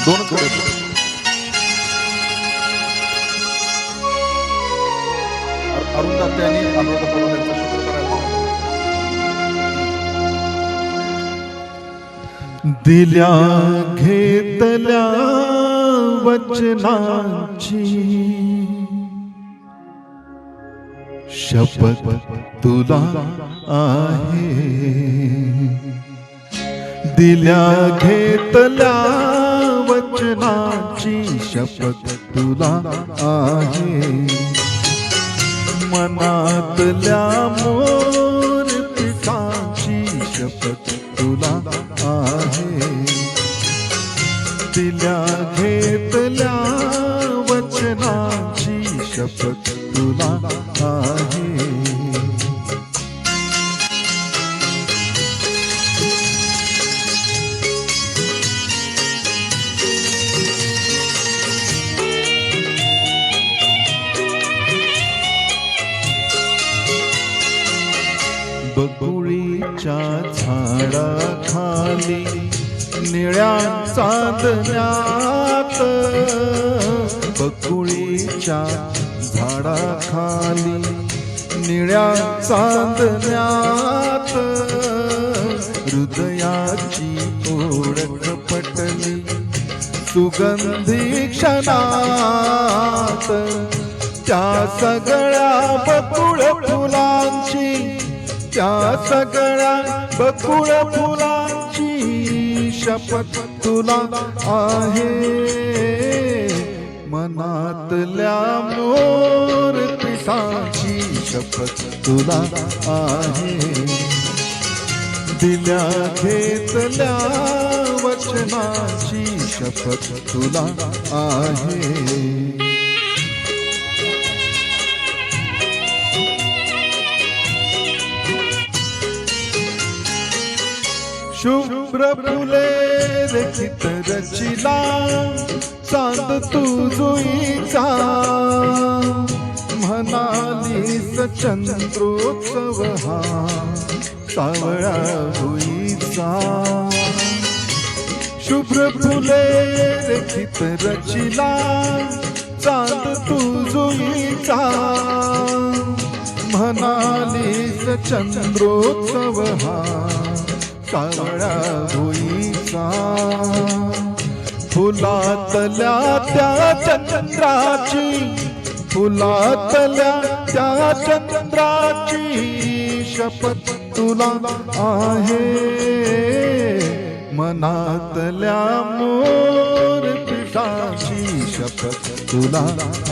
दोनच कडे अरुण दाते आणि अनुराधा पवार यांचा शुक्र करायला दिल्या घेतल्या वचनाची शपथ तुला आहे, दिल्या घेतल्या वचनाची शपथ तुला आहे, मनातल्या मोरपिसाची शपथ तुला आहे, दिल्या घेतल्या वचनाची शपथ तुला आहे. बकुळीच्या झाडाखाली निळ्या चांदण्यात, बकुळीच्या झाडाखाली निळ्या चांदण्यात हृदयाची ओळख पटली सुगंधी क्षणात, त्या सगळ्या बकुळ फुलांची, त्या सगळ्या बकुळ फुलांची शपथ तुला आहे, मनातल्या मोरपिसाची शपथ तुला आहे, दिल्या घेतल्या वचनाची शपथ तुला आहे. शुभ्र फुले रेखित रचिला चांद तू जुईचा, म्हणालीस चंद्रोत्सव हा सावळा होईचा. शुभ्र फुले रेखित रचिला चांद तू जुईचा, म्हणालीस चंद्रोत्सव हा सावळा होईचा. फुलातल्या त्या चंद्राची, फुलातल्या त्या चंद्राची शपथ तुला आहे, मनातल्या मोरपिसाची शपथ तुला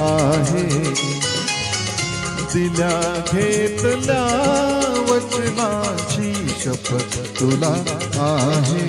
आहे, दिल्या घेतल्या वचनाची शपथ तुला आहे.